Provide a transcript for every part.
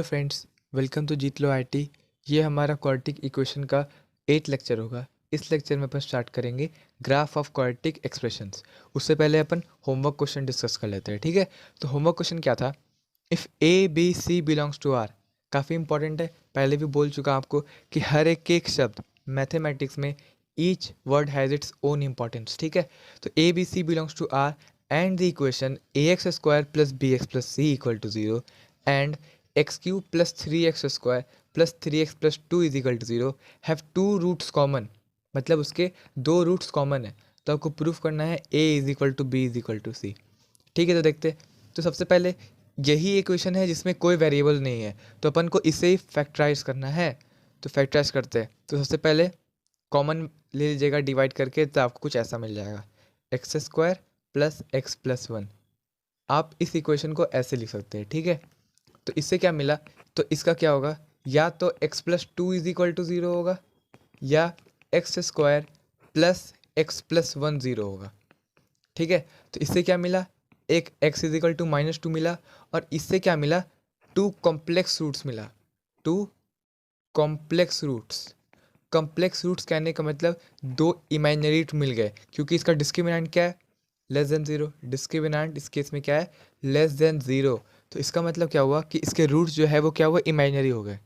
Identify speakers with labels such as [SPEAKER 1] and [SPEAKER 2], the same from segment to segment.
[SPEAKER 1] Friends, welcome to Jeet Lo IT. ये हमारा quadratic equation का 8 लेक्चर होगा। इस लेक्चर में अपन स्टार्ट करेंगे ग्राफ ऑफ क्वाड्रेटिक एक्सप्रेशंस। उससे पहले अपन होमवर्क क्वेश्चन डिस्कस कर लेते हैं, ठीक है। तो होमवर्क क्वेश्चन क्या था? If A B C belongs to R, काफ़ी इंपॉर्टेंट है। पहले भी बोल चुका आपको कि हर एक शब्द मैथमेटिक्स में each word has its own importance, ठीक है। तो A B C belongs to R and the equation A X square plus B X plus C equal to 0 and X cube plus 3x square plus 3x plus 2 is equal to 0 have two roots common. मतलब उसके दो roots common है, तो आपको proof करना है a is equal to B is equal to C, ठीक है। तो देखते हैं। तो सबसे पहले यही इक्वेशन है जिसमें कोई वेरिएबल नहीं है, तो अपन को इसे ही फैक्टराइज करना है। तो फैक्टराइज करते हैं। तो सबसे पहले कॉमन ले लीजिएगा डिवाइड करके, तो आपको कुछ ऐसा मिल जाएगा, x square plus X plus 1। आप इस इक्वेशन को ऐसे लिख सकते हैं, ठीक है। तो इससे क्या मिला? तो इसका क्या होगा, या तो x plus 2 is equal to 0 होगा, या X square plus X plus 1 0 होगा, ठीक है। तो इससे क्या मिला, एक x इज इक्वल टू -2 मिला, और इससे क्या मिला, टू कॉम्प्लेक्स रूट्स मिला। Two complex roots, complex roots कहने का मतलब दो इमेजिनरी रूट मिल गए, क्योंकि इसका डिस्क्रिमिनेंट क्या है, लेस देन 0। डिस्क्रिमिनेंट इस केस में क्या है, लेस देन 0। तो इसका मतलब क्या हुआ कि इसके रूट्स जो है वो क्या हुआ, इमेजिनरी हो गए।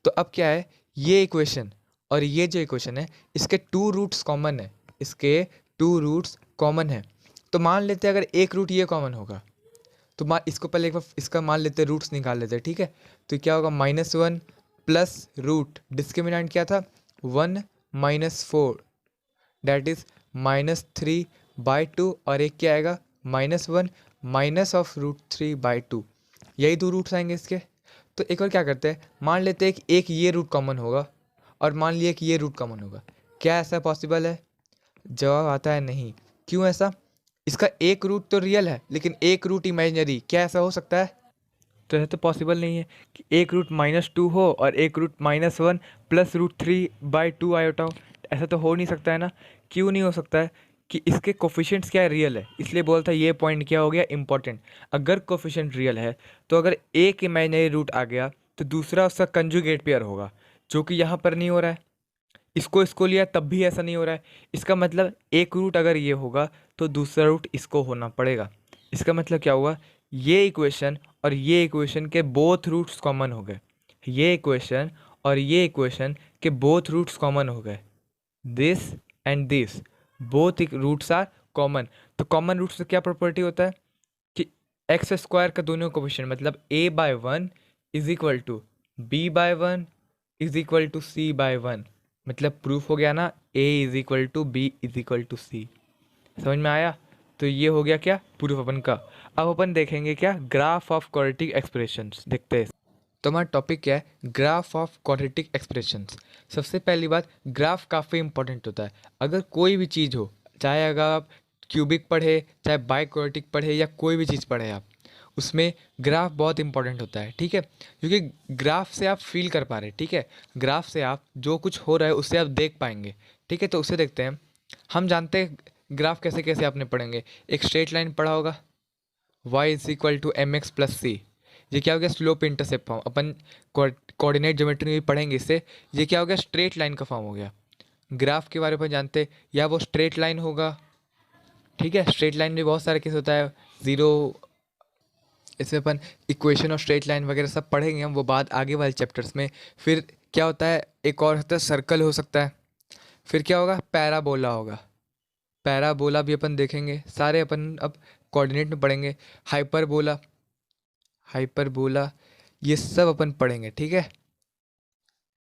[SPEAKER 1] तो अब क्या है, ये इक्वेशन और ये जो इक्वेशन है, इसके टू रूट्स कॉमन है, इसके टू रूट्स कॉमन है। तो मान लेते हैं अगर एक रूट ये कॉमन होगा, तो मान इसको पहले एक बार इसका मान लेते हैं, रूट्स निकाल लेते हैं, ठीक है। तो क्या होगा, -1 प्लस रूट डिस्क्रिमिनेंट क्या था, 1 -4 डैट इज -3/2, और एक क्या आएगा, -1 माइनस ऑफ √3/2। यही दो रूट्स आएंगे इसके। तो एक बार क्या करते हैं, मान लेते हैं कि एक ये रूट कॉमन होगा और मान लिया कि ये रूट कॉमन होगा। क्या ऐसा पॉसिबल है? जवाब आता है नहीं। क्यों ऐसा? इसका एक रूट तो रियल है, लेकिन एक रूट इमेजिनरी। क्या ऐसा हो सकता है? तो ऐसा तो पॉसिबल नहीं है कि एक रूट -2 हो और एक रूट -1 प्लस √3/2 आयोटा हो। ऐसा तो हो नहीं सकता है ना। क्यों नहीं हो सकता है? कि इसके कोफिशिएंट्स क्या है, रियल है, इसलिए बोलता है ये पॉइंट क्या हो गया, इंपॉर्टेंट। अगर कोफिशिएंट रियल है तो अगर एक इमेजिनरी रूट आ गया तो दूसरा उसका कंजुगेट पेयर होगा, जो कि यहाँ पर नहीं हो रहा है। इसको लिया तब भी ऐसा नहीं हो रहा है। इसका मतलब एक रूट अगर ये होगा तो दूसरा रूट इसको होना पड़ेगा। इसका मतलब क्या हुआ, ये इक्वेशन और ये इक्वेशन के बोथ रूट्स कॉमन हो गए। ये इक्वेशन और ये इक्वेशन के बोथ रूट्स कॉमन हो गए। This and this both roots are common. तो कॉमन रूट्स से क्या प्रॉपर्टी होता है कि एक्स स्क्वायर का दोनों कोफिशिएंट, मतलब a/1 is equal to b/1 is equal to c/1। मतलब प्रूफ हो गया ना, a is equal to b is equal to c। समझ में आया? तो ये हो गया क्या, प्रूफ अपन का। अब अपन देखेंगे क्या, ग्राफ ऑफ क्वाड्रेटिक एक्सप्रेशंस देखते हैं। तो हमारा टॉपिक क्या है, ग्राफ ऑफ क्वाड्रेटिक एक्सप्रेशंस। सबसे पहली बात, ग्राफ काफ़ी इंपॉर्टेंट होता है। अगर कोई भी चीज़ हो, चाहे अगर आप क्यूबिक पढ़े, चाहे बाई क्वाड्रेटिक पढ़े, या कोई भी चीज़ पढ़े आप, उसमें ग्राफ बहुत इंपॉर्टेंट होता है, ठीक है। क्योंकि ग्राफ से आप फील कर पा रहे हैं, ठीक है। ग्राफ से आप जो कुछ हो रहा है उससे आप देख पाएंगे, ठीक है। तो उसे देखते हैं। हम जानते हैं ग्राफ कैसे कैसे आपने पढ़ेंगे। एक स्ट्रेट लाइन पढ़ा होगा, y is equal to mx plus C. ये क्या हो गया, स्लोप इंटरसेप्ट फॉर्म। अपन कोऑर्डिनेट ज्योमेट्री में भी पढ़ेंगे इससे। ये क्या हो गया, स्ट्रेट लाइन का फॉर्म हो गया। ग्राफ के बारे में जानते, या वो स्ट्रेट लाइन होगा, ठीक है। स्ट्रेट लाइन में बहुत सारे केस होता है, ज़ीरो। इसमें अपन इक्वेशन और स्ट्रेट लाइन वगैरह सब पढ़ेंगे हम, वो बात आगे वाले चैप्टर्स में। फिर क्या होता है, एक और होता है सर्कल हो सकता है। फिर क्या होगा, पैराबोला होगा। पैराबोला भी अपन देखेंगे, सारे अपन अब कोऑर्डिनेट में पढ़ेंगे। हाइपरबोला, हाइपरबोला, ये सब अपन पढ़ेंगे, ठीक है।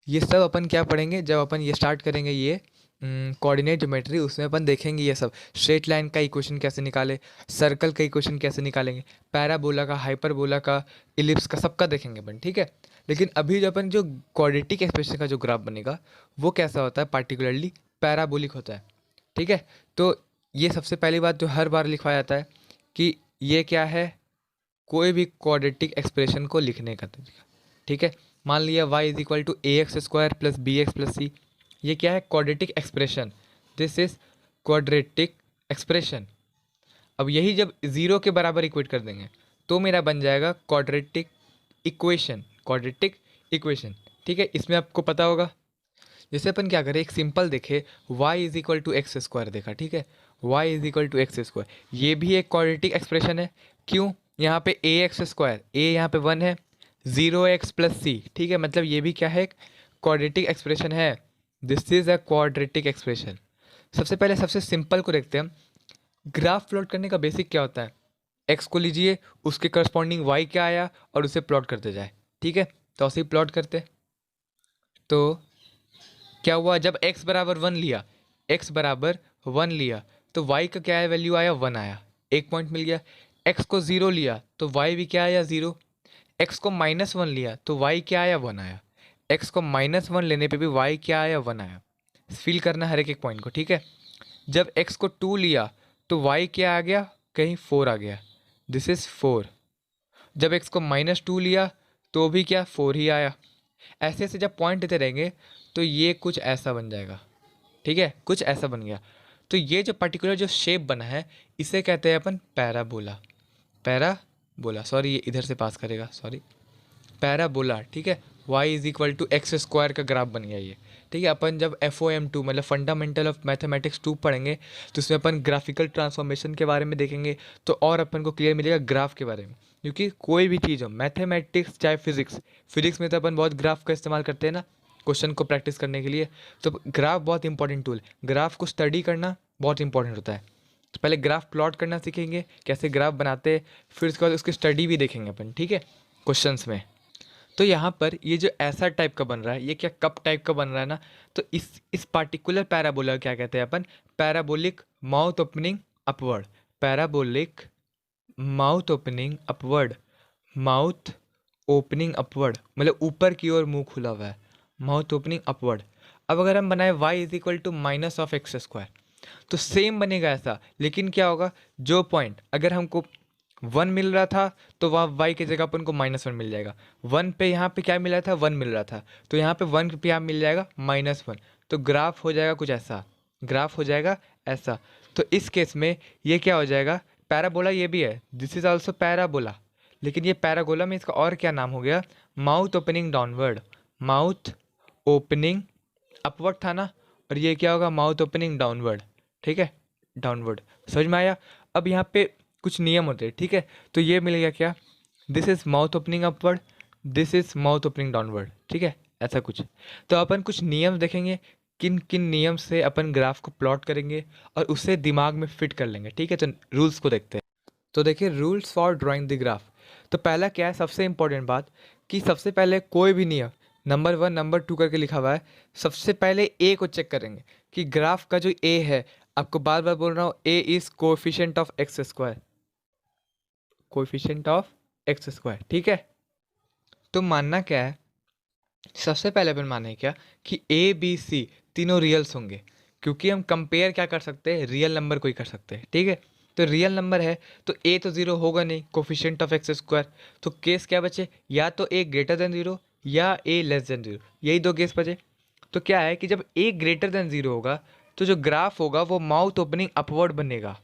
[SPEAKER 1] ये सब अपन क्या पढ़ेंगे, जब अपन ये स्टार्ट करेंगे ये कोऑर्डिनेट ज्योमेट्री, उसमें अपन देखेंगे ये सब। स्ट्रेट लाइन का इक्वेशन कैसे निकाले, सर्कल का इक्वेशन कैसे निकालेंगे, पैराबोला का, हाइपरबोला का, इलिप्स का, सबका देखेंगे अपन, ठीक है। लेकिन अभी जो अपन जो क्वाड्रेटिक एक्सप्रेशन का जो ग्राफ बनेगा वो कैसा होता है, पार्टिकुलरली पैराबोलिक होता है, ठीक है। तो ये सबसे पहली बात जो हर बार लिखवाया जाता है कि ये क्या है, कोई भी क्वाड्रेटिक एक्सप्रेशन को लिखने का तरीका, ठीक है। मान लिया y is equal to A X square plus B X plus C. ये क्या है, quadratic expression. This is quadratic expression. अब यही जब ज़ीरो के बराबर इक्वेट कर देंगे तो मेरा बन जाएगा क्वाड्रेटिक इक्वेशन। Quadratic equation. ठीक है, इसमें आपको पता होगा जैसे अपन क्या करें, एक सिंपल देखे y is equal to X square देखा। ठीक है, y is equal to X square, ये भी एक क्वाड्रेटिक एक्सप्रेशन है। क्यों? यहाँ पे ए एक्स स्क्वायर, ए यहाँ पे 1 है, 0x प्लस सी। ठीक है, मतलब ये भी क्या है, एक क्वाड्रेटिक एक्सप्रेशन है। This is a quadratic expression. सबसे पहले सबसे सिंपल को देखते हैं हम। ग्राफ प्लॉट करने का बेसिक क्या होता है, एक्स को लीजिए, उसके करस्पॉन्डिंग वाई क्या आया और उसे प्लॉट करते जाए। ठीक है, तो ऐसे ही प्लॉट करते। तो क्या हुआ, जब x बराबर 1 लिया, x बराबर 1 लिया तो y का क्या है, वैल्यू आया 1 आया, एक पॉइंट मिल गया। x को 0 लिया तो y भी क्या आया 0। x को -1 लिया तो y क्या आया 1 आया। x को -1 लेने पे भी y क्या आया 1 आया। फील करना हर एक पॉइंट को। ठीक है, जब x को 2 लिया तो y क्या आ गया, कहीं 4 आ गया, दिस इज 4। जब x को -2 लिया तो भी क्या 4 ही आया। ऐसे ऐसे जब पॉइंट देते रहेंगे तो ये कुछ ऐसा बन जाएगा। ठीक है, कुछ ऐसा बन गया। तो ये जो पर्टिकुलर जो शेप बना है इसे कहते हैं अपन पैराबोला। पैराबोला, सॉरी ये इधर से पास करेगा, सॉरी, पैराबोला। ठीक है, y is equal to X square का ग्राफ बन गया ये। ठीक है, अपन जब FOM2 मतलब फंडामेंटल ऑफ मैथमेटिक्स 2 पढ़ेंगे तो उसमें अपन ग्राफिकल ट्रांसफॉर्मेशन के बारे में देखेंगे, तो और अपन को क्लियर मिलेगा ग्राफ के बारे में। क्योंकि कोई भी चीज़ हो, मैथमेटिक्स चाहे फिजिक्स में तो अपन बहुत ग्राफ का इस्तेमाल करते हैं ना क्वेश्चन को प्रैक्टिस करने के लिए। तो ग्राफ बहुत इंपॉर्टेंट टूल है, ग्राफ को स्टडी करना बहुत इंपॉर्टेंट होता है। तो पहले ग्राफ प्लॉट करना सीखेंगे, कैसे ग्राफ बनाते हैं, फिर उसके बाद उसकी स्टडी भी देखेंगे अपन। ठीक है, क्वेश्चंस में। तो यहाँ पर ये जो ऐसा टाइप का बन रहा है, ये क्या कप टाइप का बन रहा है ना, तो इस पार्टिकुलर पैराबोला क्या कहते हैं अपन, parabolic mouth opening upward. Parabolic mouth opening upward, mouth opening upward मतलब ऊपर की ओर मुंह खुला हुआ है, माउथ ओपनिंग अपवर्ड। अब अगर हम बनाए y is equal to minus of X square तो सेम बनेगा ऐसा, लेकिन क्या होगा, जो पॉइंट अगर हमको 1 मिल रहा था तो वहाँ y की जगह अपन को -1 मिल जाएगा। 1 पे यहाँ पे क्या मिल रहा था, 1 मिल रहा था, तो यहाँ पे 1 पे यहाँ मिल जाएगा -1। तो ग्राफ हो जाएगा कुछ ऐसा, ग्राफ हो जाएगा ऐसा। तो इस केस में ये क्या हो जाएगा, पैराबोला ये भी है, दिस इज ऑल्सो पैराबोला, लेकिन ये पैराबोला में इसका और क्या नाम हो गया, mouth opening downward. Mouth opening upward था ना, और ये क्या होगा, माउथ ओपनिंग डाउनवर्ड। ठीक है, डाउनवर्ड, समझ में आया। अब यहाँ पे कुछ नियम होते हैं। ठीक है, तो ये मिल गया क्या, this is mouth opening upward, this is mouth opening downward. ठीक है, ऐसा कुछ। तो अपन कुछ नियम देखेंगे, किन किन नियम से अपन ग्राफ को प्लॉट करेंगे और उसे दिमाग में फिट कर लेंगे। ठीक है, तो रूल्स को देखते हैं। तो देखिए, rules for drawing the graph. तो पहला क्या है, सबसे इंपॉर्टेंट बात कि सबसे पहले कोई भी नियम नंबर 1 नंबर 2 करके लिखा हुआ है, सबसे पहले ए को चेक करेंगे कि ग्राफ का जो ए है, आपको बार बार बोल रहा हूँ, A is coefficient of X square, coefficient of X square. ठीक है, तो मानना क्या है, सबसे पहले अपन माने क्या कि ए बी सी तीनों रियल्स होंगे, क्योंकि हम कंपेयर क्या कर सकते हैं, रियल नंबर को ही कर सकते हैं। ठीक है, तो रियल नंबर है तो ए तो 0 होगा नहीं, कोफिशिएंट ऑफ एक्स स्क्वायर। तो केस क्या बचे, या तो ए ग्रेटर देन 0 या ए लेस देन 0, यही दो केस बचे। तो क्या है कि जब ए ग्रेटर देन 0 होगा तो जो ग्राफ होगा वो माउथ ओपनिंग अपवर्ड बनेगा।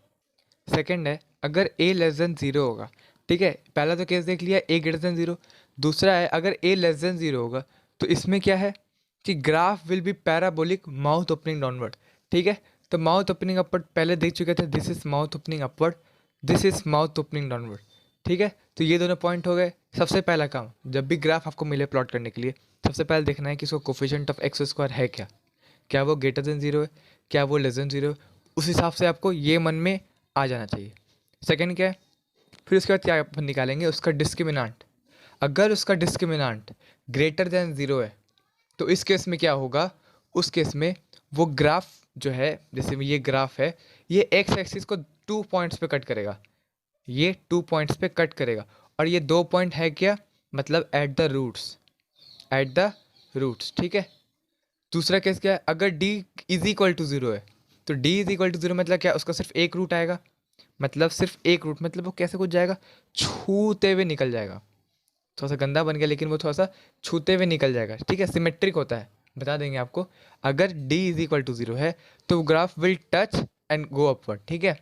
[SPEAKER 1] सेकंड है, अगर ए लेस देन 0 होगा, ठीक है, पहला तो केस देख लिया ए ग्रेटर देन 0। दूसरा है, अगर ए लेस देन 0 होगा तो इसमें क्या है कि graph will be parabolic mouth opening downward. ठीक है, तो माउथ ओपनिंग अपवर्ड पहले देख चुके थे, this is mouth opening upward, this is mouth opening downward. ठीक है, तो ये दोनों पॉइंट हो गए। सबसे पहला काम, जब भी ग्राफ आपको मिले प्लॉट करने के लिए, सबसे पहले देखना है कि इसका कोफिशिएंट ऑफ एक्स स्क्वायर है क्या, क्या वो ग्रेटर देन 0 है, क्या वो लेस देन 0 है। उस हिसाब से आपको ये मन में आ जाना चाहिए। सेकंड क्या है, फिर उसके बाद क्या अपन निकालेंगे, उसका डिस्क्रिमिनांट। अगर उसका डिस्क्रिमिनांट ग्रेटर देन 0 है तो इस केस में क्या होगा, उस केस में वो ग्राफ जो है, जैसे ये ग्राफ है, ये एक्स एक्सिस को 2 पॉइंट्स पे कट करेगा, ये 2 पॉइंट्स पे कट करेगा, और ये 2 पॉइंट है क्या, मतलब at the roots, at the roots. ठीक है, दूसरा केस क्या है, अगर d इज इक्वल टू 0 है तो d इज इक्वल टू 0 मतलब क्या, उसका सिर्फ एक रूट आएगा, मतलब सिर्फ एक रूट, मतलब वो कैसे कुछ जाएगा, छूते हुए निकल जाएगा। थोड़ा सा गंदा बन गया, लेकिन वो थोड़ा सा छूते हुए निकल जाएगा। ठीक है, सिमेट्रिक होता है, बता देंगे आपको। अगर d इज इक्वल टू 0 है तो graph will touch and go upward. ठीक है,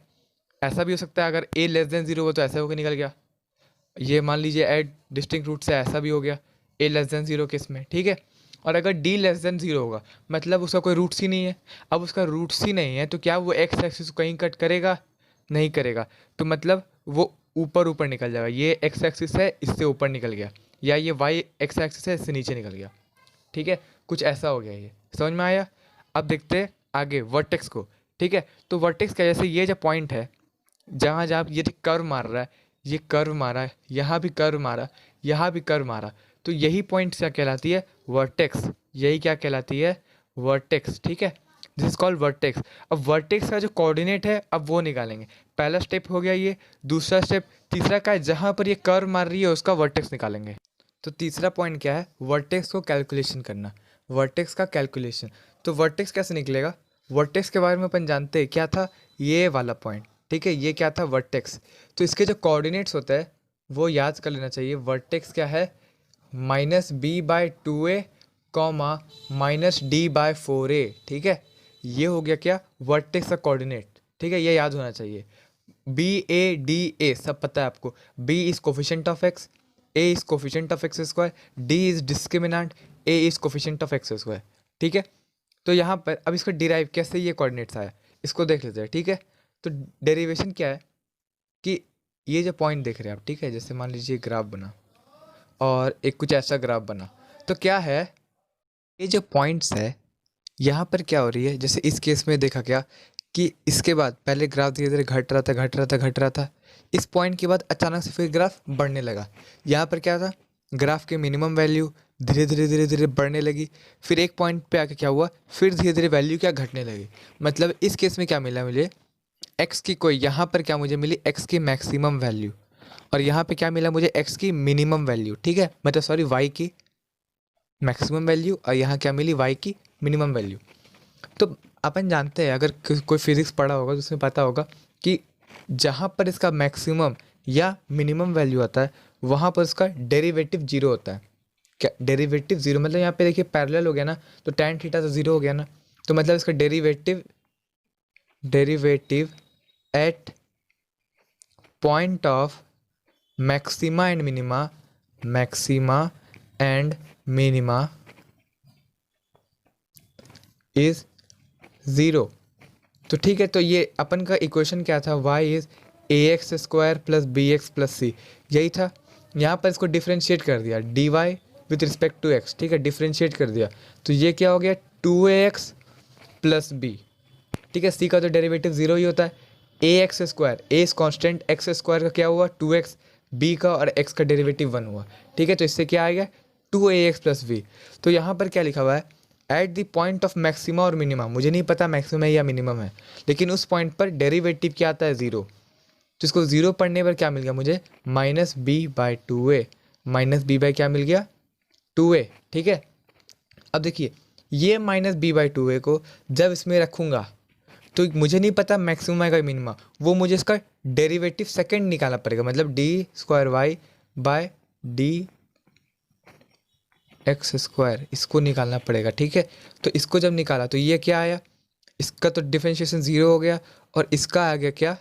[SPEAKER 1] ऐसा भी हो सकता है, अगर a लेस देन 0 हो तो ऐसा होकर निकल गया, ये मान लीजिए एट डिस्टिंक्ट रूट से ऐसा भी हो गया, ए लेस देन ज़ीरो केस में, ठीक है। और अगर डी लेस देन ज़ीरो होगा मतलब उसका कोई रूट्स ही नहीं है। अब उसका रूट्स ही नहीं है तो क्या वो एक्स एक्सिस को कहीं कट करेगा? नहीं करेगा। तो मतलब वो ऊपर ऊपर निकल जाएगा, ये एक्स एक्सिस है इससे ऊपर निकल गया, या ये वाई एक्स एक्सिस है इससे नीचे निकल गया, ठीक है। कुछ ऐसा हो गया, ये समझ में आया। अब देखते हैं आगे वर्टेक्स को, ठीक है। तो वर्टेक्स का जैसे ये जो पॉइंट है जहाँ जहाँ ये कर्व मार रहा है, ये कर्व मारा, यहाँ भी कर्व मारा, यहाँ भी कर्व मारा, तो यही पॉइंट क्या कहलाती है? वर्टेक्स। यही क्या कहलाती है? वर्टेक्स, ठीक है। This is called vertex. अब वर्टेक्स का जो कोऑर्डिनेट है अब वो निकालेंगे। पहला स्टेप हो गया ये, दूसरा स्टेप, तीसरा का है जहाँ पर ये कर्व मार रही है उसका वर्टेक्स निकालेंगे। तो तीसरा पॉइंट क्या है? वर्टेक्स को कैलकुलेशन करना, वर्टेक्स का कैलकुलेशन। तो वर्टेक्स कैसे निकलेगा? वर्टेक्स के बारे में अपन जानते हैं क्या था? ये वाला पॉइंट, ठीक है, ये क्या था? वर्टेक्स। तो इसके जो कोऑर्डिनेट्स होते हैं वो याद कर लेना चाहिए। वर्टेक्स क्या है? -b/2a, -d/4a, ठीक है। ये हो गया क्या? वर्टेक्स का कोऑर्डिनेट, ठीक है, ये याद होना चाहिए। BA, DA सब पता है आपको। B is coefficient of x, A is coefficient of x², D is discriminant, A is coefficient of x², ठीक है। तो यहाँ पर अब इसका डिराइव कैसे ये कोऑर्डिनेट्स आया इसको देख लेते हैं, ठीक है। तो डेरिवेशन क्या है कि ये जो पॉइंट देख रहे हैं आप, ठीक है, जैसे मान लीजिए ग्राफ बना और एक कुछ ऐसा ग्राफ बना, तो क्या है ये जो पॉइंट्स है यहाँ पर क्या हो रही है, जैसे इस केस में देखा क्या कि इसके बाद पहले ग्राफ धीरे धीरे घट रहा था, घट रहा था, घट रहा था। इस पॉइंट के बाद अचानक से फिर ग्राफ बढ़ने लगा। यहाँ पर क्या था? ग्राफ की मिनिमम वैल्यू धीरे धीरे धीरे धीरे बढ़ने लगी, फिर एक पॉइंट पे आके क्या हुआ, फिर धीरे धीरे वैल्यू क्या घटने लगी। मतलब इस केस में क्या मिला मुझे? एक्स की कोई, यहाँ पर क्या मुझे मिली? एक्स की मैक्सिमम वैल्यू, और यहाँ पे क्या मिला मुझे? एक्स की मिनिमम वैल्यू, ठीक है, मतलब सॉरी वाई की मैक्सिमम वैल्यू, और यहाँ क्या मिली? वाई की मिनिमम वैल्यू। तो अपन जानते हैं, अगर कोई फिजिक्स पढ़ा होगा तो उसमें पता होगा कि जहाँ पर इसका मैक्सिमम या मिनिमम वैल्यू आता है वहाँ पर उसका डेरिवेटिव जीरो होता है। क्या डेरिवेटिव जीरो मतलब? यहाँ पे देखिए पैरेलल हो गया ना, तो tan थीटा तो जीरो हो गया ना, तो मतलब इसका derivative eight point of maxima and minima, maxima and minima is zero. तो ठीक है, तो ये अपन का इक्वेशन क्या था? y is ax² plus bx plus C, यही था। यहाँ पर इसको डिफ्रेंशिएट कर दिया dy with respect to x, ठीक है, डिफ्रेंशिएट कर दिया, तो ये क्या हो गया? 2ax प्लस b, ठीक है। c का तो डेरिवेटिव ज़ीरो ही होता है। ax², a is constant, x² का क्या हुआ? 2x, b का और x का डेरिवेटिव 1 हुआ, ठीक है। तो इससे क्या आएगा? 2ax plus b। तो यहाँ पर क्या लिखा हुआ है? At the point of maxima और मिनिमा, मुझे नहीं पता मैक्सिमम है या मिनिमम है, लेकिन उस पॉइंट पर डेरिवेटिव क्या आता है? ज़ीरो। तो इसको ज़ीरो पढ़ने पर क्या मिल गया मुझे? -b/2a, -b/ क्या मिल गया? 2a, ठीक है। अब देखिए ये -b/2a को जब इसमें रखूँगा तो मुझे नहीं पता मैक्सिमम है का मिनिमा, वो मुझे इसका डेरिवेटिव सेकंड निकालना पड़ेगा, मतलब d²y/d x², इसको निकालना पड़ेगा, ठीक है। तो इसको जब निकाला तो ये क्या आया? इसका तो डिफरेंशिएशन ज़ीरो हो गया, और इसका आ गया क्या?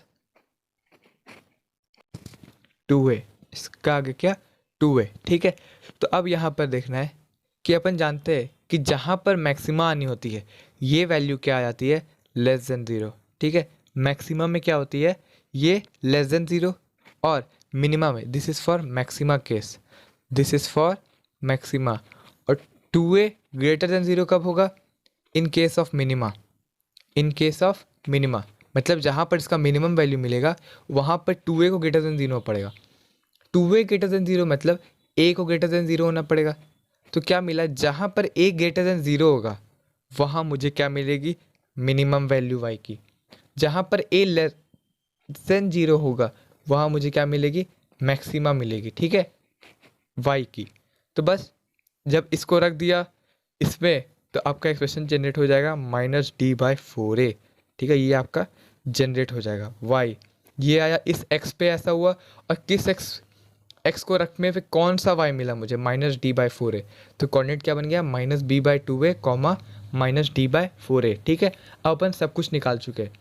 [SPEAKER 1] 2a, इसका आ गया क्या? 2a, ठीक है। तो अब यहाँ पर देखना है कि अपन जानते हैं कि जहाँ पर मैक्सिमा आनी होती है ये वैल्यू क्या आ जाती है? लेस देन ज़ीरो, ठीक है। मैक्सिमम में क्या होती है? ये लेस देन ज़ीरो, और मिनिमम में this is for maxima case, this is for maxima. और 2a ग्रेटर देन ज़ीरो कब होगा? In case of minima, in case of minima, मतलब जहाँ पर इसका मिनिमम वैल्यू मिलेगा वहाँ पर 2a को ग्रेटर देन ज़ीरो पड़ेगा। 2a ग्रेटर देन ज़ीरो मतलब a को ग्रेटर देन ज़ीरो होना पड़ेगा। तो क्या मिला? जहाँ पर a ग्रेटर देन ज़ीरो होगा वहाँ मुझे क्या मिलेगी? मिनिमम वैल्यू y की। जहाँ पर a लेस देन ज़ीरो होगा वहाँ मुझे क्या मिलेगी? मैक्सिमा मिलेगी, ठीक है, y की। तो बस जब इसको रख दिया इसमें तो आपका एक्सप्रेशन जनरेट हो जाएगा -d/4a, ठीक है, ये आपका जनरेट हो जाएगा y। ये आया इस x पे ऐसा हुआ, और किस x को रखने पे कौन सा y मिला मुझे? -d/4a। तो कोऑर्डिनेट क्या बन गया? -b/2a, -d/4a, ठीक है। अब अपन सब कुछ निकाल चुके हैं।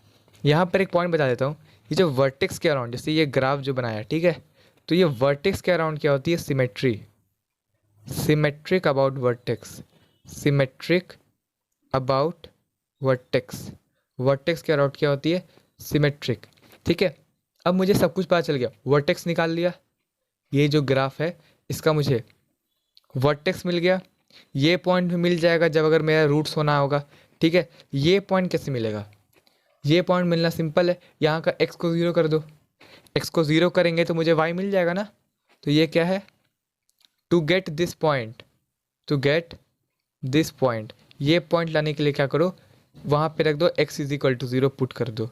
[SPEAKER 1] यहाँ पर एक पॉइंट बता देता हूँ, ये जो वर्टेक्स के अराउंड, जैसे ये ग्राफ जो बनाया, ठीक है, तो ये वर्टेक्स के अराउंड क्या होती है? Symmetry. Symmetric about vertex, symmetric about vertex, vertex के अराउंड क्या होती है, सिमेट्रिक। ठीक है, अब मुझे सब कुछ पता चल गया, वर्टेक्स निकाल लिया, ये जो ग्राफ है इसका मुझे वर्टेक्स मिल गया, ये पॉइंट भी मिल जाएगा जब अगर मेरा रूट्स होना होगा। ठीक है, ये पॉइंट कैसे मिलेगा, ये पॉइंट मिलना सिंपल है, यहाँ का एक्स को ज़ीरो कर दो, एक्स को ज़ीरो करेंगे तो मुझे वाई मिल जाएगा ना। तो ये क्या है, to get this point, to get this point, ये पॉइंट लाने के लिए क्या करो, वहाँ पे रख दो X is equal to zero put कर दो,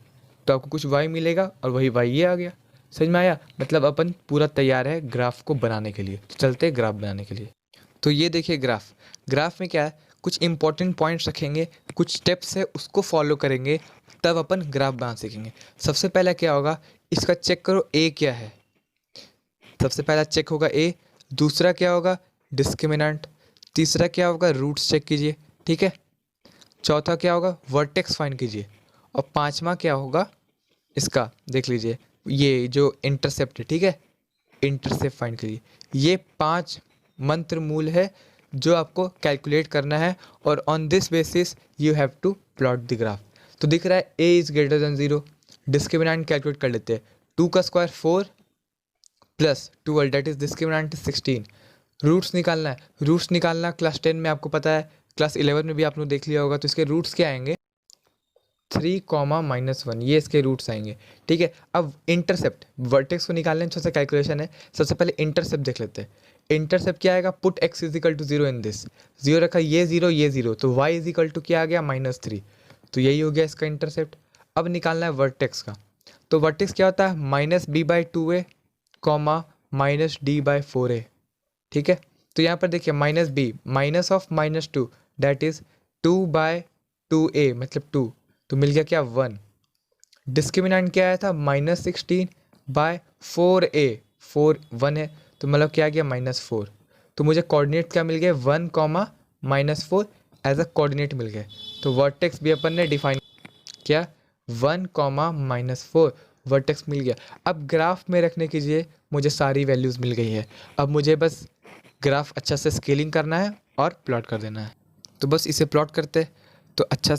[SPEAKER 1] तो आपको कुछ वाई मिलेगा और वही वाई ये आ गया। समझ में आया, मतलब अपन पूरा तैयार है ग्राफ को बनाने के लिए। तो चलते हैं ग्राफ बनाने के लिए। तो ये देखिए ग्राफ, ग्राफ में क्या है, कुछ इंपॉर्टेंट पॉइंट्स रखेंगे, कुछ स्टेप्स है उसको फॉलो करेंगे, तब अपन ग्राफ बना सीखेंगे। सबसे पहला क्या होगा, इसका चेक करो ए क्या है, सबसे पहला चेक होगा ए, दूसरा क्या होगा डिस्क्रिमिनेंट, तीसरा क्या होगा रूट्स चेक कीजिए। ठीक है, चौथा क्या होगा वर्टेक्स फाइंड कीजिए, और पांचवा क्या होगा इसका देख लीजिए, ये जो इंटरसेप्ट है। ठीक है, इंटरसेप्ट फाइंड कीजिए। ये 5 मंत्र मूल है जो आपको कैलकुलेट करना है, और on this basis you have to plot the graph. तो दिख रहा है A is greater than 0, discriminant calculate कर लेते हैं, 2 का square 4 plus 12 that is discriminant 16। Roots निकालना है, रूट्स निकालना क्लास 10 में आपको पता है, क्लास 11 में भी आपने देख लिया होगा। तो इसके रूट्स क्या आएंगे 3 कॉमा -1, ये इसके रूट्स आएंगे। ठीक है, अब इंटरसेप्ट वर्टेक्स को निकालने में थोड़ा सा कैलकुलेशन है, सबसे पहले इंटरसेप्ट देख लेते हैं। इंटरसेप्ट क्या आएगा, put x is equal to 0 in this, 0 रखा, ये 0 ये 0, तो y इज इक्वल टू क्या आ गया -3, तो यही हो गया इसका इंटरसेप्ट। अब निकालना है वर्टेक्स का, तो वर्टेक्स क्या होता है -b/2a कॉमा -d/4a। ठीक है, तो यहाँ पर देखिए -b minus of -2 that is 2/2a मतलब 2, तो मिल गया क्या 1। डिस्क्रिमिनेंट क्या आया था -16/4a, 4 1 है, तो मतलब क्या आ गया -4। तो मुझे कोऑर्डिनेट क्या मिल गए 1 कॉमा -4 एज अ कोऑर्डिनेट मिल गए। तो वर्टेक्स भी अपन ने डिफाइन क्या 1 कॉमा -4 वर्टेक्स मिल गया। अब ग्राफ में रखने कीजिए, मुझे सारी वैल्यूज़ मिल गई है, अब मुझे बस ग्राफ अच्छा से स्केलिंग करना है और प्लॉट कर देना है। तो बस इसे प्लॉट करते, तो अच्छा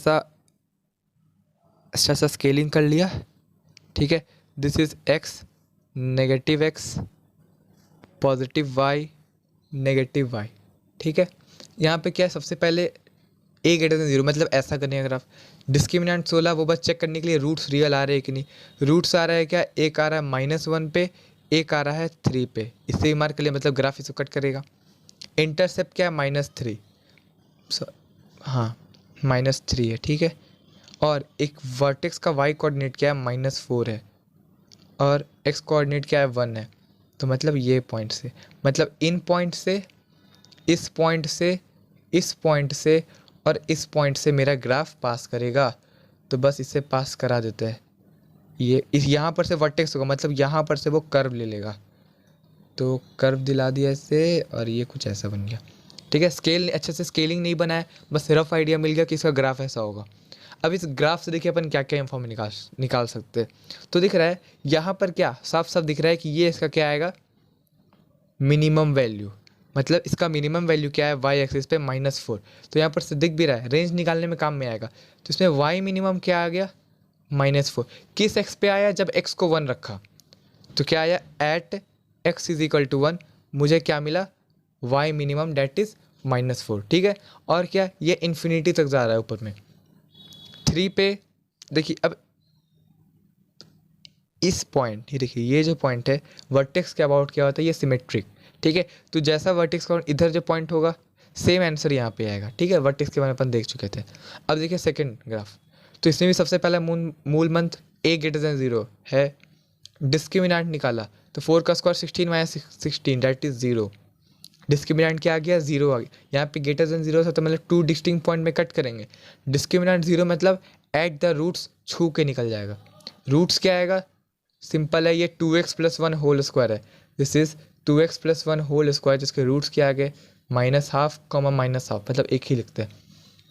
[SPEAKER 1] सा स्केलिंग कर लिया। ठीक है, this is x, negative x, positive y, negative y। ठीक है, यहाँ पे क्या है, सबसे पहले a ग्रेटर देन 0 मतलब ऐसा करने का ग्राफ। डिस्क्रिमिनेंट 16 वो बस चेक करने के लिए रूट्स रियल आ रहे हैं कि नहीं, रूट्स आ रहा है क्या, एक आ रहा है -1 पे, एक आ रहा है 3 पे, इससे ही मार्क कर लिया, मतलब ग्राफ इसको कट करेगा। इंटरसेप्ट क्या है -3, हाँ -3 है। ठीक है, और एक वर्टेक्स का y कोऑर्डिनेट क्या है -4 है, और x कोऑर्डिनेट क्या है 1 है, तो मतलब ये पॉइंट से, मतलब इन पॉइंट से, इस पॉइंट से, इस पॉइंट से और इस पॉइंट से मेरा ग्राफ पास करेगा। तो बस इसे पास करा देते हैं, ये इस यहाँ पर से वर्टेक्स होगा, मतलब यहाँ पर से वो कर्व ले लेगा, तो कर्व दिला दिया इससे, और ये कुछ ऐसा बन गया। ठीक है, स्केल अच्छे से स्केलिंग नहीं बनाया, बस रफ आइडिया मिल गया कि इसका ग्राफ ऐसा होगा। अब इस ग्राफ से देखिए अपन क्या क्या इन्फॉर्म निकाल सकते हैं। तो दिख रहा है यहाँ पर क्या साफ साफ दिख रहा है कि ये इसका क्या आएगा मिनिमम वैल्यू, मतलब इसका मिनिमम वैल्यू क्या है y एक्सिस पे -4, तो यहाँ पर से दिख भी रहा है, रेंज निकालने में काम में आएगा। तो इसमें y मिनिमम क्या आ गया -4, किस x पे आया, जब x को 1 रखा, तो क्या आया at x is equal to 1, मुझे क्या मिला y मिनिमम डेट इज -4। ठीक है, और क्या ये इन्फिनिटी तक जा रहा है ऊपर में 3 पे। देखिए अब इस पॉइंट, ये देखिए ये जो पॉइंट है वर्टेक्स के अबाउट क्या होता है, ये सिमेट्रिक। ठीक है, तो जैसा वर्टेक्स का इधर जो पॉइंट होगा सेम आंसर यहाँ पे आएगा। ठीक है, वर्टेक्स के बारे में अपन देख चुके थे। अब देखिए सेकंड ग्राफ, तो इसमें भी सबसे पहला मूल मंत्र a ग्रेटर देन 0 है, डिस्क्रिमिनेंट निकाला, तो 4 का स्क्वायर 16 - 16 दैट इज 0, डिस्क्रिमिनेंट क्या आ गया 0 आ गया। यहाँ पे ग्रेटर देन 0 था तो मतलब 2 डिस्टिंक्ट पॉइंट में कट करेंगे, डिस्क्रिमिनेंट 0 मतलब एट द रूट्स छू के निकल जाएगा। रूट्स क्या आएगा, सिंपल है, ये 2x + 1 होल स्क्वायर है, this is 2x + 1 whole square, जिसके रूट्स क्या आ गए -½ कॉमा -½ मतलब एक ही लिखते हैं।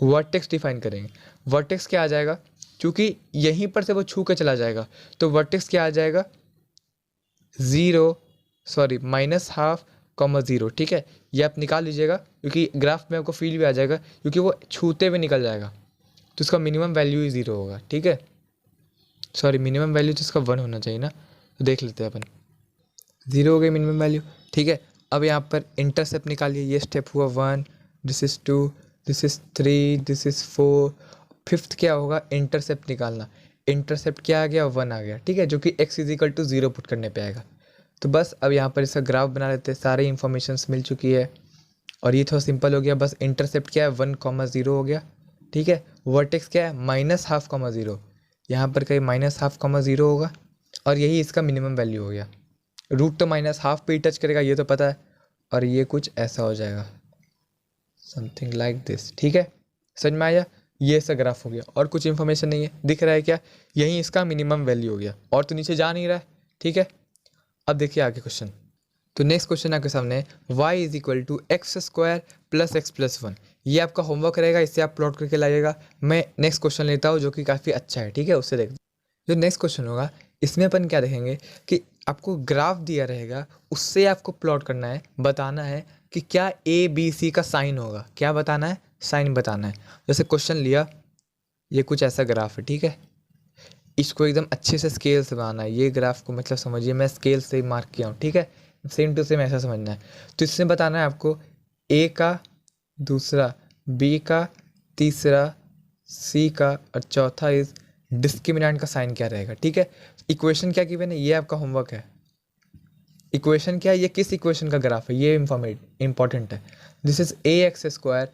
[SPEAKER 1] वर्टेक्स डिफाइन करेंगे, वर्टेक्स क्या आ जाएगा, क्योंकि यहीं पर से वो छू के चला जाएगा, तो वर्टेक्स क्या आ जाएगा -½ 0, ठीक है। ये आप निकाल लीजिएगा क्योंकि ग्राफ में आपको फील भी आ जाएगा, क्योंकि वो छूते हुए निकल जाएगा, तो इसका मिनिमम वैल्यू ही 0 होगा, ठीक है। सॉरी, मिनिमम वैल्यू तो इसका 1 होना चाहिए ना, तो देख लेते हैं अपन। 0 हो गई मिनिमम वैल्यू, ठीक है। अब यहाँ पर इंटरसेप्ट निकालिए, ये स्टेप हुआ 1, this is 2, this is 3, this is 4, fifth क्या होगा, इंटरसेप्ट निकालना। इंटरसेप्ट क्या आ गया, 1 आ गया, ठीक है, जो कि x = 0 पुट करने पे आएगा। तो बस अब यहाँ पर इसका ग्राफ बना लेते हैं, सारी इंफॉर्मेशंस मिल चुकी है और ये थोड़ा सिंपल हो गया। बस इंटरसेप्ट क्या है, 1, 0 हो गया, ठीक है। वर्टेक्स क्या है, -0.5, 0, यहाँ पर कहीं -0.5, होगा और यही इसका मिनिमम वैल्यू हो गया। रूट तो -0.5 पे ही टच करेगा, ये तो पता है, और ये कुछ ऐसा हो जाएगा, समथिंग लाइक दिस, ठीक है। समझ में आया, ये इसका ग्राफ हो गया और कुछ इन्फॉर्मेशन नहीं है, दिख रहा है क्या, यही इसका मिनिमम वैल्यू हो गया और तो नीचे जा नहीं रहा है, ठीक है। अब देखिए आगे क्वेश्चन। तो नेक्स्ट क्वेश्चन आपके सामने y = x² + x + 1। ये आपका होमवर्क रहेगा, इससे आप प्लॉट करके लाइएगा। मैं नेक्स्ट क्वेश्चन लेता हूँ जो कि काफ़ी अच्छा है, ठीक है, उससे देखते जो नेक्स्ट क्वेश्चन होगा। इसमें अपन क्या देखेंगे कि आपको ग्राफ दिया रहेगा, उससे आपको प्लॉट करना है, बताना है कि क्या ABC का साइन होगा। क्या बताना है, साइन बताना है। जैसे क्वेश्चन लिया, ये कुछ ऐसा ग्राफ है, ठीक है। इसको एकदम अच्छे से स्केल से बनाना है, ये ग्राफ को मतलब समझिए मैं स्केल से मार्क किया हूँ, ठीक है। सेम टू सेम ऐसा समझना है। तो इसमें बताना है आपको A का, दूसरा B का, तीसरा C का और चौथा इस डिस्क्रिमिनेंट का साइन क्या रहेगा, ठीक है। इक्वेशन क्या गिवन है, ये आपका होमवर्क है। इक्वेशन क्या है, ये किस इक्वेशन का ग्राफ है, ये इंपॉर्टेंट है। This is ax²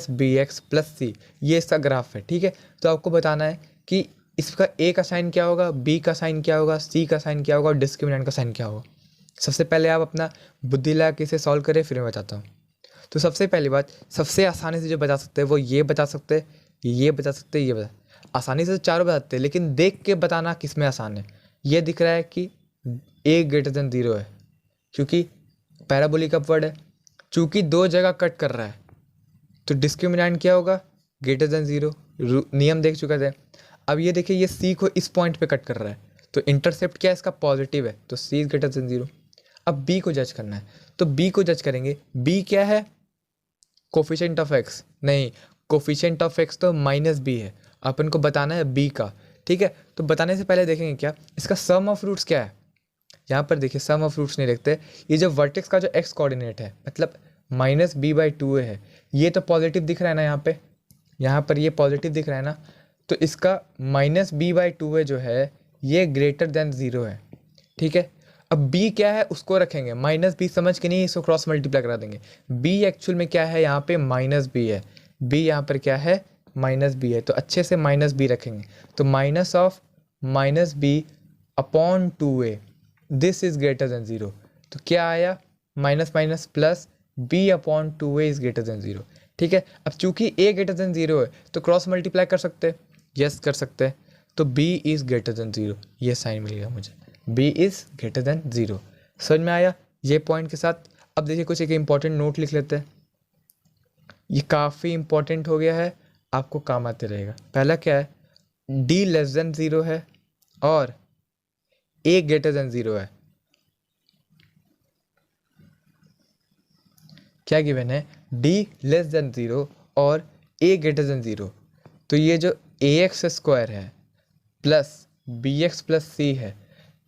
[SPEAKER 1] - bx + c, ये इसका ग्राफ है, ठीक है। तो आपको बताना है कि इसका a का साइन क्या होगा, b का साइन क्या होगा, c का साइन क्या होगा और डिस्क्रिमिनेंट का साइन क्या होगा। सबसे पहले आप अपना बुद्धि लगा के इसे सॉल्व करें, फिर मैं बताता हूँ। तो सबसे पहली बात, सबसे आसानी से जो बता सकते हैं वो ये बता सकते हैं, ये बता सकते हैं, ये बता, आसानी से तो चारों बताते हैं, लेकिन देख के बताना किस में आसान है। ये दिख रहा है कि a > 0 है, क्योंकि पैराबोलिक अपवर्ड है, चूँकि दो जगह कट कर रहा है, तो डिस्क्रिमिनेंट क्या होगा, > 0। नियम देख चुके थे। अब ये देखिए, ये c को इस पॉइंट पे कट कर रहा है, तो इंटरसेप्ट क्या है इसका, पॉजिटिव है, तो c > 0। अब b को जज करना है, तो b को जज करेंगे। b क्या है, कोफिशिएंट ऑफ x, नहीं, कोफिशिएंट ऑफ x तो -b है, अपन को बताना है b का, ठीक है। तो बताने से पहले देखेंगे क्या इसका सम ऑफ रूट्स क्या है। यहाँ पर देखिए सम ऑफ रूट्स नहीं देखते, ये जो वर्टेक्स का जो x कोऑर्डिनेट है, मतलब -b/2a है, ये तो पॉजिटिव दिख रहा है ना, यहाँ पर ये पॉजिटिव दिख रहा है ना, तो इसका -b/2a जो है ये > 0 है, ठीक है। अब b क्या है उसको रखेंगे, -b समझ के नहीं इसको क्रॉस मल्टीप्लाई करा देंगे। b एक्चुअल में क्या है, यहाँ पे -b है, b यहाँ पर क्या है, -b है, तो अच्छे से -b रखेंगे, तो -b/2a, दिस इज > 0। तो क्या आया, minus minus plus b/2a is > 0, ठीक है। अब चूंकि a > 0 है तो क्रॉस मल्टीप्लाई कर सकते हैं, यस कर सकते हैं, तो b इज > 0, ये साइन मिलेगा मुझे, b इज > 0। समझ में आया ये पॉइंट के साथ। अब देखिए कुछ एक इंपॉर्टेंट नोट लिख लेते हैं, ये काफ़ी इंपॉर्टेंट हो गया है, आपको काम आते रहेगा। पहला क्या है, d < 0 है और a > 0 है। क्या गिवन है, d < 0 और a > 0। तो ये जो ax² है प्लस bx + c है,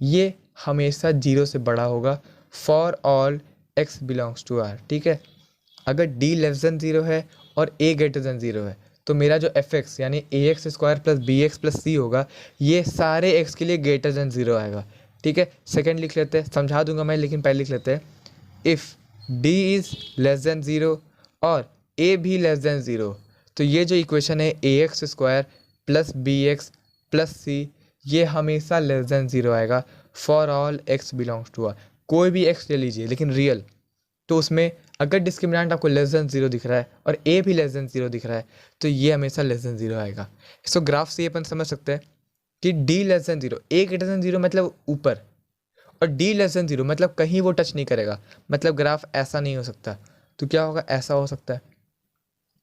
[SPEAKER 1] ये हमेशा 0 से बड़ा होगा for all x belongs to r, ठीक है। अगर d < 0 है और a > 0 है, तो मेरा जो fx यानी ax² + bx + c होगा, ये सारे x के लिए > 0 आएगा, ठीक है। सेकंड लिख लेते हैं, समझा दूंगा मैं, लेकिन पहले लिख लेते हैं। इफ़ d इज़ < 0 और a भी < 0, तो ये जो इक्वेशन है ax² + bx + c, ये हमेशा < 0 आएगा for all x belongs to r। कोई भी x ले लीजिए लेकिन रियल, तो उसमें अगर डिस्क्रिमिनेंट आपको <0 दिख रहा है और a भी <0 दिख रहा है, तो ये हमेशा <0 आएगा। इसको ग्राफ से अपन समझ सकते हैं कि d < 0, a > 0 मतलब ऊपर, और d < 0 मतलब कहीं वो टच नहीं करेगा, मतलब ग्राफ ऐसा नहीं हो सकता, तो क्या होगा, ऐसा हो सकता है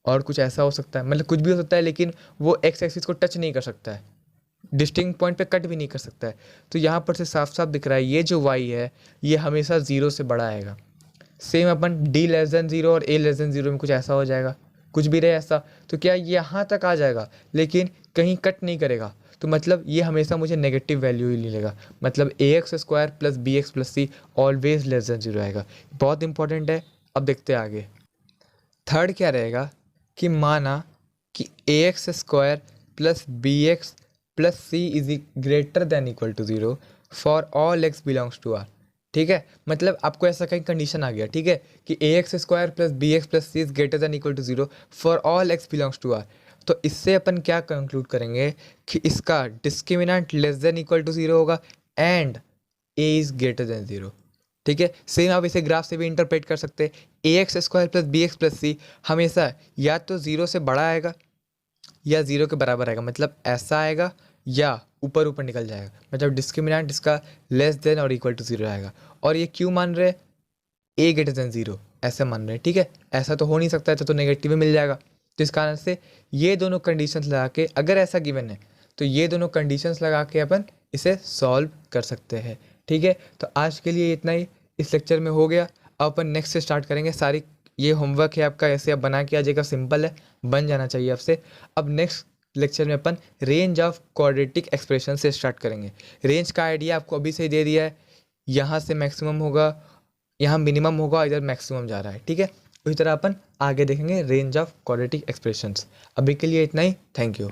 [SPEAKER 1] और कुछ ऐसा हो सकता है, मतलब कुछ भी हो सकता है, लेकिन वो x एक्सिस को टच नहीं कर सकता है, डिस्टिंक्ट पॉइंट पे कट भी नहीं कर सकता है। तो यहाँ पर से साफ साफ दिख रहा है ये जो y है ये हमेशा 0 से बड़ा आएगा। सेम अपन डी लेस देन जीरो और ए लेस देन जीरो में कुछ ऐसा हो जाएगा, कुछ भी रहे ऐसा, तो क्या ये यहाँ तक आ जाएगा लेकिन कहीं कट नहीं करेगा, तो मतलब ये हमेशा मुझे नेगेटिव वैल्यू ही मिलेगा, मतलब A X square plus B X plus C always less than zero आएगा। बहुत इंपॉर्टेंट है। अब देखते हैं आगे। थर्ड क्या रहेगा कि माना कि A X square plus B X plus C is greater than equal to zero for all X belongs to R. ठीक है, मतलब आपको ऐसा कहीं कंडीशन आ गया, ठीक है, कि A X square plus B X plus C is greater than equal to zero for all X belongs to R. तो इससे अपन क्या कंक्लूड करेंगे कि इसका discriminant less than equal to zero होगा and A is greater than zero. ठीक है, सेम आप इसे ग्राफ से भी इंटरप्रेट कर सकते हैं। A X square plus B X plus C हमेशा या तो ज़ीरो से बड़ा आएगा या ज़ीरो के बराबर आएगा, मतलब ऐसा आएगा या ऊपर ऊपर निकल जाएगा, मतलब डिस्क्रिमिनेंट इसका लेस देन और इक्वल टू ज़ीरो आएगा। और ये क्यों मान रहे, ए ग्रेटर देन ज़ीरो ऐसे मान रहे हैं, ठीक है, ऐसा तो हो नहीं सकता है, तो नेगेटिव में मिल जाएगा। तो इस कारण से ये दोनों कंडीशंस लगा के, अगर ऐसा गिवन है तो ये दोनों कंडीशंस लगा के अपन इसे सॉल्व कर सकते हैं। ठीक है, तो आज के लिए इतना ही इस लेक्चर में हो गया। अब अपन नेक्स्ट से स्टार्ट करेंगे। सारी ये होमवर्क है आपका, ऐसे आप बना के आ जाएगा, सिंपल है, बन जाना चाहिए आपसे। अब नेक्स्ट लेक्चर में अपन रेंज ऑफ क्वाड्रेटिक एक्सप्रेशन से स्टार्ट करेंगे। रेंज का आइडिया आपको अभी से ही दे दिया है, यहाँ से मैक्सिमम होगा, यहाँ मिनिमम होगा, इधर मैक्सिमम जा रहा है। ठीक है, उसी तरह अपन आगे देखेंगे रेंज ऑफ क्वाड्रेटिक एक्सप्रेशंस। अभी के लिए इतना ही, थैंक यू।